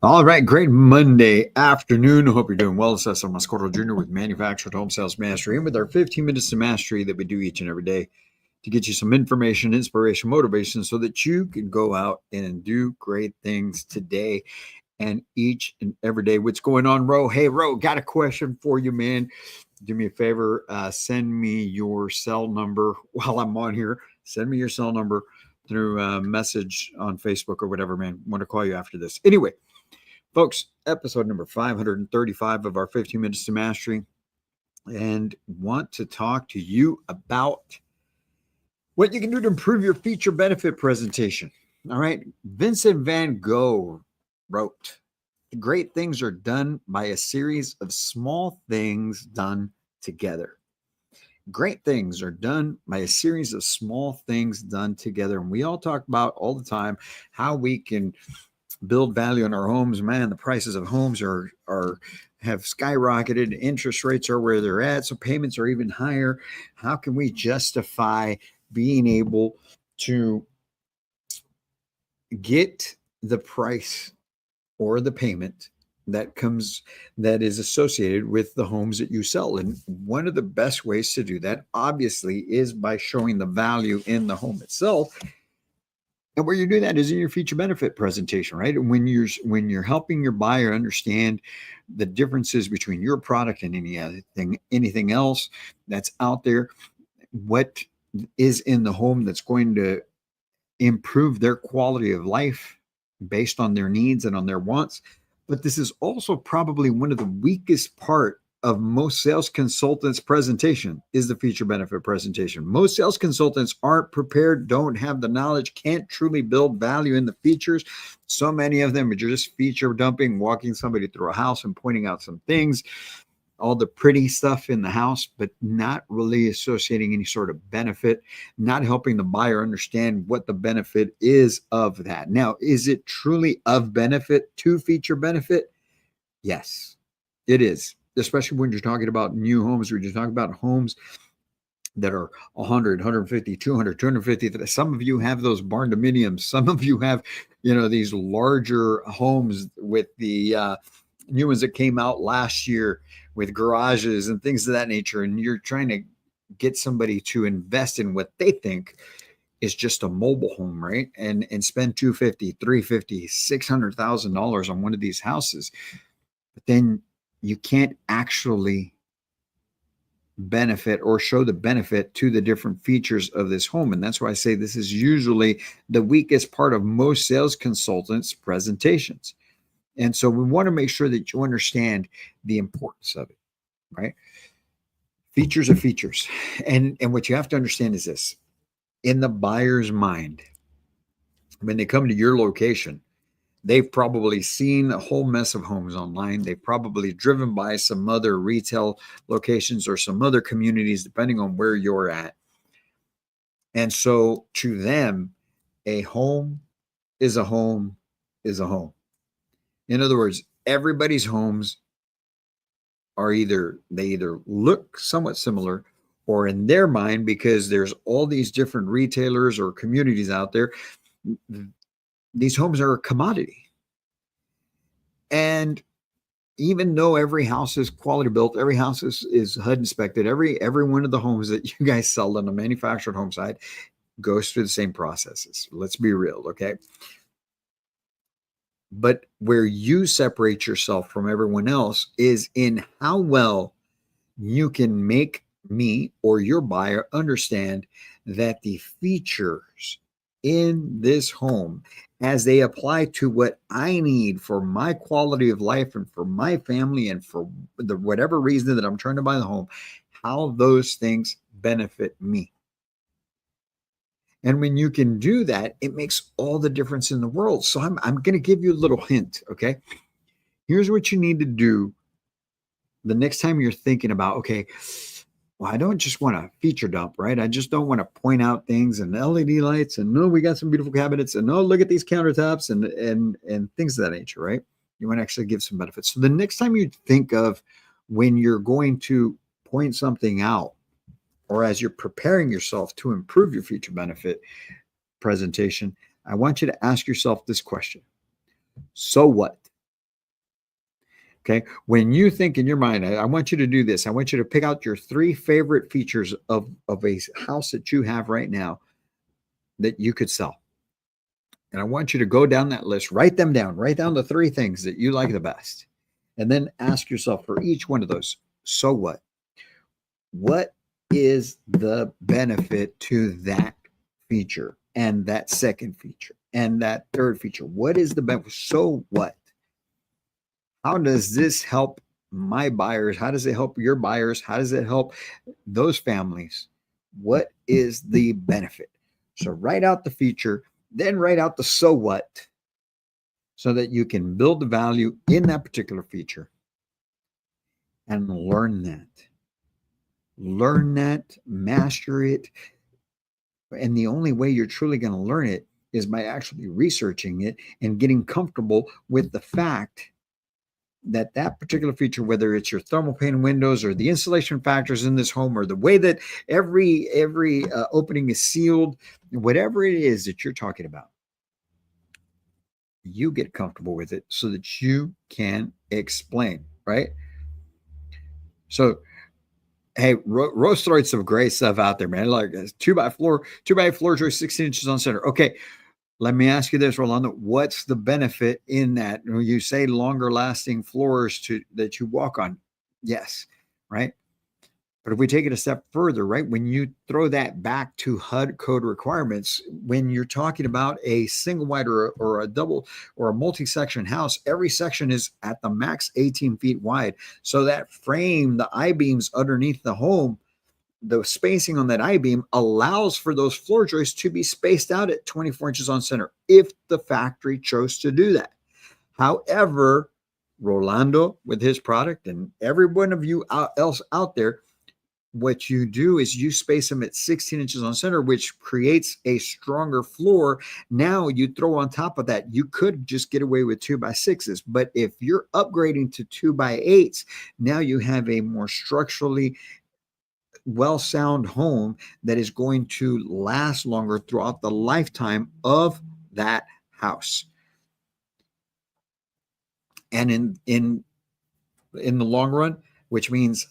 All right, great Monday afternoon. I hope you're doing well. It's Cesar Mascoro Jr. with Manufactured Home Sales Mastery and with our 15 minutes to mastery that we do each and every day to get you some information, inspiration, motivation so that you can go out and do great things today and each and every day. What's going on, Ro? Hey, Ro, got a question for you, man. Do me a favor, send me your cell number while I'm on here. Send me your cell number through a message on Facebook or whatever, man. I want to call you after this. Anyway, folks, episode number 535 of our 15 Minutes to Mastery, and want to talk to you about what you can do to improve your feature benefit presentation. All right. Vincent van Gogh wrote, "Great things are done by a series of small things done together." Great things are done by a series of small things done together. And we all talk about all the time how we can build value in our homes. Man, the prices of homes are have skyrocketed. Interest rates are where they're at, so payments are even higher. How can we justify being able to get the price or the payment that is associated with the homes that you sell? And one of the best ways to do that, obviously, is by showing the value in the home itself. And where you do that is in your feature benefit presentation, right? And when you're helping your buyer understand the differences between your product and anything else that's out there, what is in the home that's going to improve their quality of life based on their needs and on their wants. But this is also probably one of the weakest part of most sales consultants' presentation is the feature benefit presentation. Most sales consultants aren't prepared, don't have the knowledge, can't truly build value in the features. So many of them are just feature dumping, walking somebody through a house and pointing out some things, all the pretty stuff in the house, but not really associating any sort of benefit, not helping the buyer understand what the benefit is of that. Now, is it truly of benefit to feature benefit? Yes, it is, especially when you're talking about new homes, when you're talking about homes that are 100, 150, 200, 250. Some of you have those barn dominiums. Some of you have, these larger homes with the new ones that came out last year with garages and things of that nature. And you're trying to get somebody to invest in what they think is just a mobile home, right? And spend 250, 350, $600,000 on one of these houses. But then you can't actually benefit or show the benefit to the different features of this home. And that's why I say this is usually the weakest part of most sales consultants' presentations. And so we want to make sure that you understand the importance of it, right? Features are features. And what you have to understand is this: in the buyer's mind, when they come to your location, they've probably seen a whole mess of homes online. They've probably driven by some other retail locations or some other communities, depending on where you're at. And so to them, a home is a home is a home. In other words, everybody's homes are either look somewhat similar, or in their mind, because there's all these different retailers or communities out there, these homes are a commodity. And even though every house is quality built, every house is HUD inspected, every one of the homes that you guys sell on the manufactured home side goes through the same processes. Let's be real, okay? But where you separate yourself from everyone else is in how well you can make me or your buyer understand that the features in this home, as they apply to what I need for my quality of life and for my family and for the whatever reason that I'm trying to buy the home, how those things benefit me. And when you can do that, it makes all the difference in the world. So I'm going to give you a little hint, okay? Here's what you need to do the next time you're thinking about, okay, well, I don't just want to feature dump, right? I just don't want to point out things and LED lights and no, we got some beautiful cabinets and no, look at these countertops and things of that nature, right? You want to actually give some benefits. So the next time you think of when you're going to point something out, or as you're preparing yourself to improve your feature benefit presentation, I want you to ask yourself this question: so what? Okay. When you think in your mind, I want you to do this. I want you to pick out your 3 favorite features of a house that you have right now that you could sell. And I want you to go down that list, write down the 3 things that you like the best. And then ask yourself for each one of those, so what? What is the benefit to that feature and that second feature and that third feature? What is the benefit? So what? How does this help my buyers? How does it help your buyers? How does it help those families? What is the benefit? So write out the feature, then write out the so what, so that you can build the value in that particular feature and learn that. Learn that, master it. And the only way you're truly going to learn it is by actually researching it and getting comfortable with the fact that that particular feature, whether it's your thermal pane windows or the insulation factors in this home or the way that every opening is sealed, whatever it is that you're talking about, you get comfortable with it so that you can explain, right? So, hey, Rose throwing some great stuff out there, man. Like 2x4 joist, 16 inches on center. Okay, let me ask you this, Rolando. What's the benefit in that? You say longer lasting floors that you walk on. Yes, right. But if we take it a step further, right, when you throw that back to HUD code requirements, when you're talking about a single wide or a double or a multi-section house, every section is at the max 18 feet wide. So that frame, the I-beams underneath the home, the spacing on that I-beam allows for those floor joists to be spaced out at 24 inches on center if the factory chose to do that. However, Rolando with his product and every one of you else out there, what you do is you space them at 16 inches on center, which creates a stronger floor. Now you throw on top of that, you could just get away with 2x6s. But if you're upgrading to 2x8s, now you have a more structurally well-sound home that is going to last longer throughout the lifetime of that house. And in the long run, which means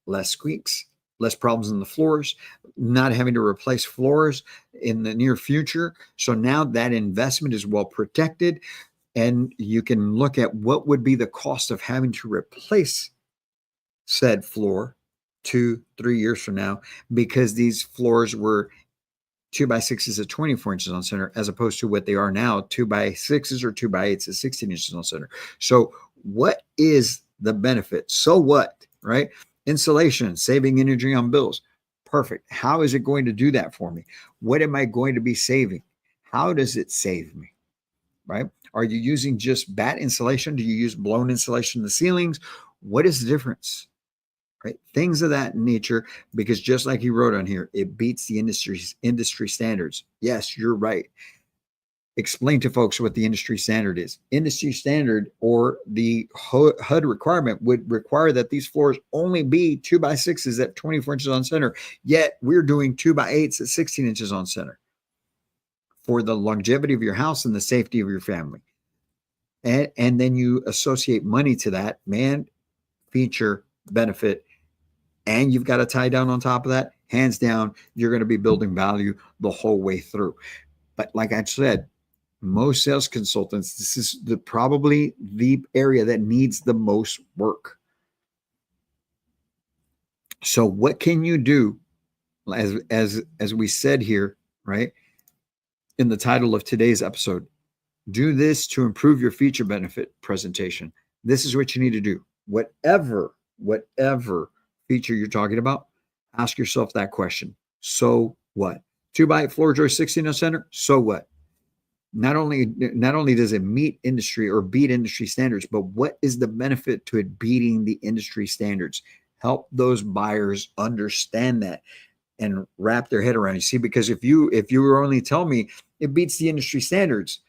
less squeaks, less problems in the floors, not having to replace floors in the near future. So now that investment is well protected, and you can look at what would be the cost of having to replace said floor 2-3 years from now, because these floors were 2x6s at 24 inches on center, as opposed to what they are now, 2x6s or 2x8s at 16 inches on center. So what is the benefit? So what, right? Insulation, saving energy on bills. Perfect. How is it going to do that for me? What am I going to be saving? How does it save me? Right? Are you using just batt insulation? Do you use blown insulation in the ceilings? What is the difference? Right? Things of that nature, because just like he wrote on here, it beats the industry standards. Yes, you're right. Explain to folks what the industry standard is. Industry standard, or the HUD requirement, would require that these floors only be 2x6s at 24 inches on center. Yet we're doing 2x8s at 16 inches on center for the longevity of your house and the safety of your family. And then you associate money to that, man, feature, benefit, and you've got a tie down on top of that. Hands down, you're going to be building value the whole way through. But like I said, most sales consultants, this is probably the area that needs the most work. So what can you do, as we said here, right, in the title of today's episode? Do this to improve your feature benefit presentation. This is what you need to do. Whatever feature you're talking about, ask yourself that question. So what? 2x8 floor joist, 16 on center. So what? Not only does it meet industry or beat industry standards, but what is the benefit to it beating the industry standards? Help those buyers understand that and wrap their head around it. See, because if you were only telling me it beats the industry standards,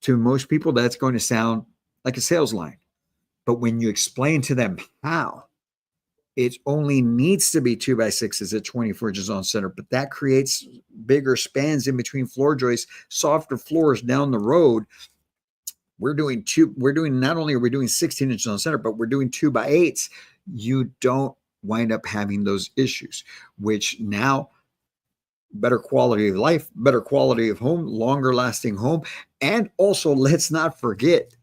to most people that's going to sound like a sales line. But when you explain to them how, it only needs to be 2x6s at 24 inches on center, but that creates bigger spans in between floor joists, softer floors down the road. not only are we doing 16 inches on center, but we're doing 2x8s. You don't wind up having those issues, which now better quality of life, better quality of home, longer lasting home. And also, let's not forget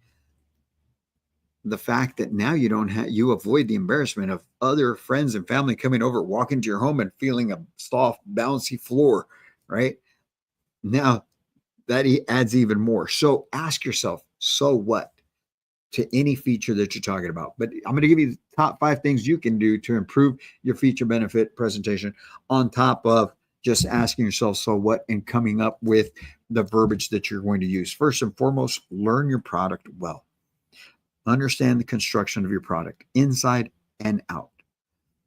the fact that now you avoid the embarrassment of other friends and family coming over, walking to your home and feeling a soft, bouncy floor, right? Now that adds even more. So ask yourself, so what, to any feature that you're talking about. But I'm going to give you the top 5 things you can do to improve your feature benefit presentation, on top of just asking yourself, so what, and coming up with the verbiage that you're going to use. First and foremost, learn your product well. Understand the construction of your product inside and out.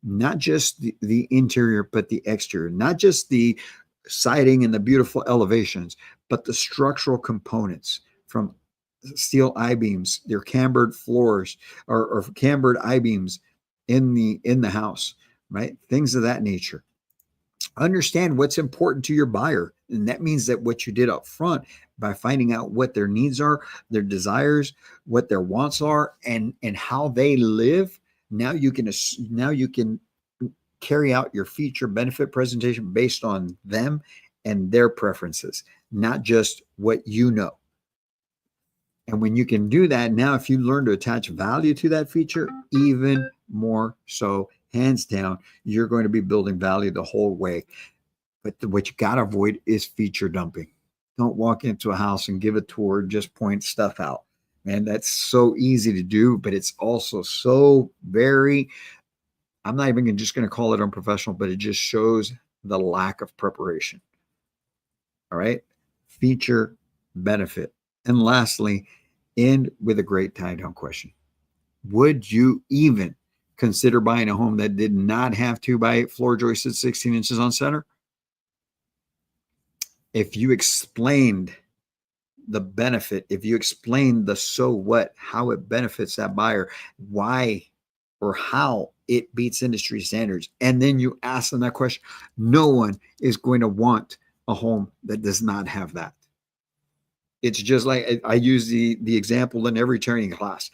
Not just the interior, but the exterior. Not just the siding and the beautiful elevations, but the structural components, from steel I-beams, their cambered floors, or cambered I-beams in the house, right? Things of that nature. Understand what's important to your buyer. And that means that what you did up front, by finding out what their needs are, their desires, what their wants are, and how they live, now you can carry out your feature benefit presentation based on them and their preferences, not just what you know. And when you can do that, now if you learn to attach value to that feature, even more so, hands down, you're going to be building value the whole way. But what you got to avoid is feature dumping. Don't walk into a house and give a tour, just point stuff out. Man, that's so easy to do, but it's also so very, I'm not even just going to call it unprofessional, but it just shows the lack of preparation. All right. Feature benefit. And lastly, end with a great tie-down question. Would you even consider buying a home that did not have 2x8 floor joists at 16 inches on center? If you explained the benefit, if you explained the so what, how it benefits that buyer, why or how it beats industry standards, and then you ask them that question, no one is going to want a home that does not have that. It's just like I use the example in every training class.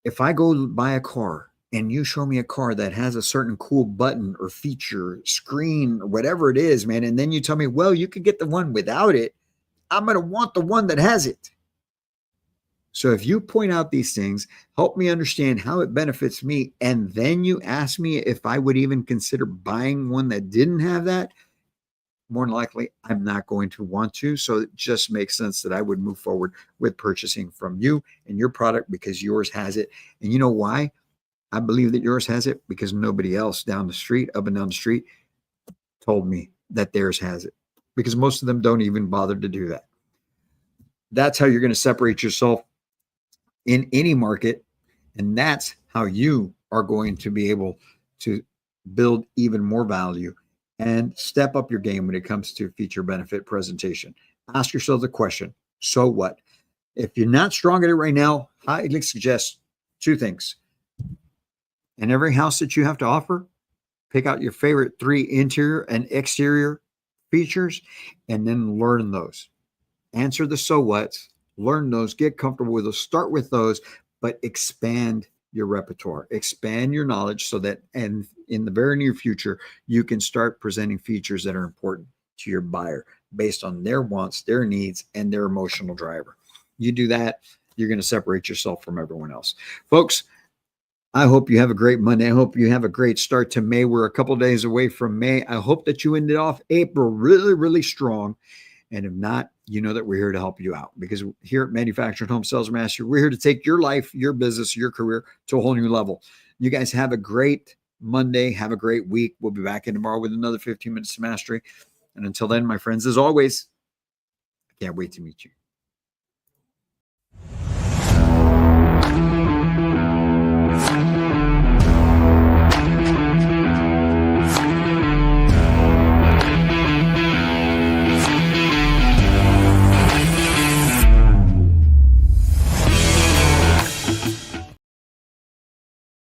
If I go buy a car and you show me a car that has a certain cool button or feature, screen, or whatever it is, man, and then you tell me, well, you could get the one without it, I'm going to want the one that has it. So if you point out these things, help me understand how it benefits me, and then you ask me if I would even consider buying one that didn't have that, more than likely, I'm not going to want to. So it just makes sense that I would move forward with purchasing from you and your product because yours has it. And you know why I believe that yours has it? Because nobody else down the street, up and down the street, told me that theirs has it. Because most of them don't even bother to do that. That's how you're going to separate yourself in any market. And that's how you are going to be able to build even more value and step up your game when it comes to feature benefit presentation. Ask yourself the question, so what? If you're not strong at it right now, I highly suggest 2 things. In every house that you have to offer, pick out your favorite 3 interior and exterior features, and then learn those. Answer the so whats, learn those, get comfortable with those, start with those, but expand your repertoire, expand your knowledge so that, and in the very near future, you can start presenting features that are important to your buyer based on their wants, their needs, and their emotional driver. You do that, you're going to separate yourself from everyone else. Folks, I hope you have a great Monday. I hope you have a great start to May. We're a couple days away from May. I hope that you ended off April really, really strong. And if not, you know that we're here to help you out, because here at Manufactured Home Sales Mastery, we're here to take your life, your business, your career to a whole new level. You guys have a great Monday. Have a great week. We'll be back in tomorrow with another 15 minutes of mastery. And until then, my friends, as always, I can't wait to meet you.